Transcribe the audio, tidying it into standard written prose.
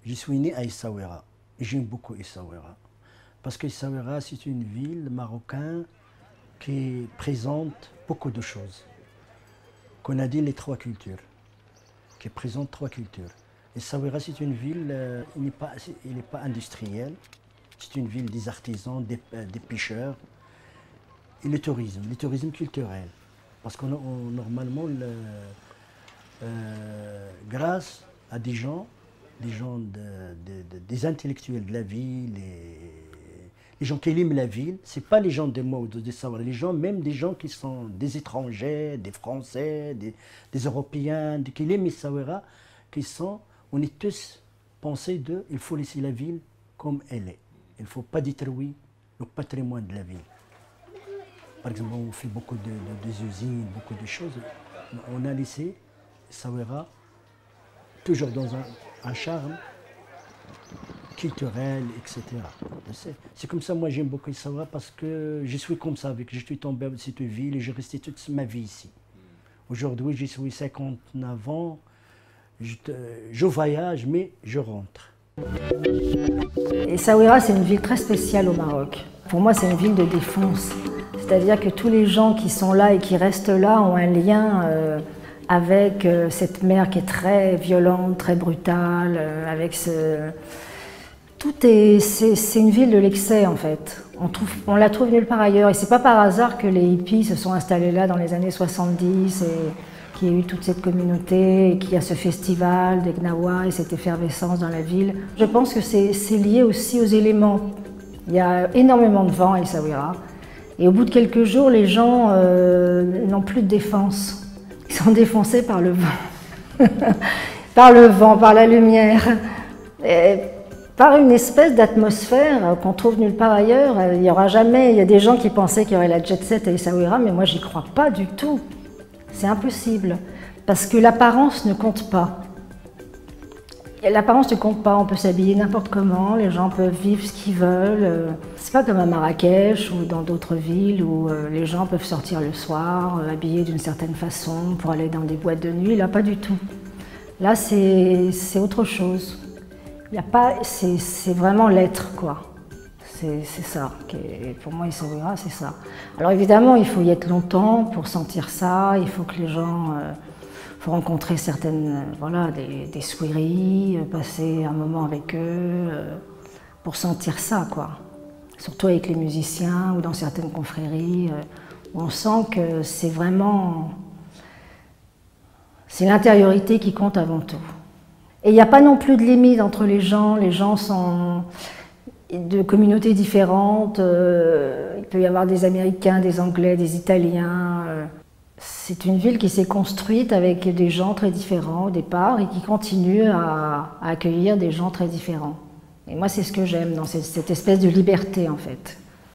Je suis né à Essaouira. J'aime beaucoup Essaouira. Parce que Essaouira, c'est une ville marocaine qui présente beaucoup de choses. Qu'on a dit les trois cultures. Qui présente trois cultures. Essaouira, c'est une ville, il n'est pas industrielle. C'est une ville des artisans, des pêcheurs. Et le tourisme culturel. Parce qu'on normalement, grâce à des intellectuels de la ville, les gens qui aiment la ville, ce n'est pas les gens des mots de savoir, les gens, même des gens qui sont des étrangers, des Français, des Européens, qui aiment Essaouira, on est tous pensés il faut laisser la ville comme elle est. Il ne faut pas détruire le patrimoine de la ville. Par exemple, on fait beaucoup de usines, beaucoup de choses. On a laissé Essaouira toujours dans un charme culturel, etc. C'est comme ça, moi j'aime beaucoup Essaouira parce que je suis comme ça, je suis tombé dans cette ville et je restais toute ma vie ici. Aujourd'hui, je suis 59 ans, je voyage, mais je rentre. Essaouira, c'est une ville très spéciale au Maroc. Pour moi, c'est une ville de défense. C'est-à-dire que tous les gens qui sont là et qui restent là ont un lien avec cette mer qui est très violente, très brutale, avec c'est une ville de l'excès en fait. On la trouve nulle part ailleurs et c'est pas par hasard que les hippies se sont installés là dans les années 70 et qu'il y a eu toute cette communauté et qu'il y a ce festival des Gnawa et cette effervescence dans la ville. Je pense que c'est lié aussi aux éléments. Il y a énormément de vent à Essaouira et au bout de quelques jours, les gens n'ont plus de défense. Ils sont défoncés par le vent, par le vent, par la lumière. Et par une espèce d'atmosphère qu'on trouve nulle part ailleurs. Il y a des gens qui pensaient qu'il y aurait la jet set à Essaouira, mais moi j'y crois pas du tout. C'est impossible, parce que l'apparence ne compte pas. L'apparence ne compte pas, on peut s'habiller n'importe comment, les gens peuvent vivre ce qu'ils veulent. C'est pas comme à Marrakech ou dans d'autres villes où les gens peuvent sortir le soir, habillés d'une certaine façon pour aller dans des boîtes de nuit. Là, pas du tout. Là, c'est autre chose. C'est vraiment l'être, quoi. C'est ça. Pour moi, Essaouira, c'est ça. Alors évidemment, il faut y être longtemps pour sentir ça. Il faut que les gens... Il faut rencontrer des souiris, passer un moment avec eux pour sentir ça, quoi. Surtout avec les musiciens ou dans certaines confréries, où on sent que c'est vraiment... C'est l'intériorité qui compte avant tout. Et il n'y a pas non plus de limite entre les gens sont de communautés différentes, il peut y avoir des Américains, des Anglais, des Italiens. C'est une ville qui s'est construite avec des gens très différents au départ et qui continue à accueillir des gens très différents. Et moi, c'est ce que j'aime dans cette espèce de liberté, en fait.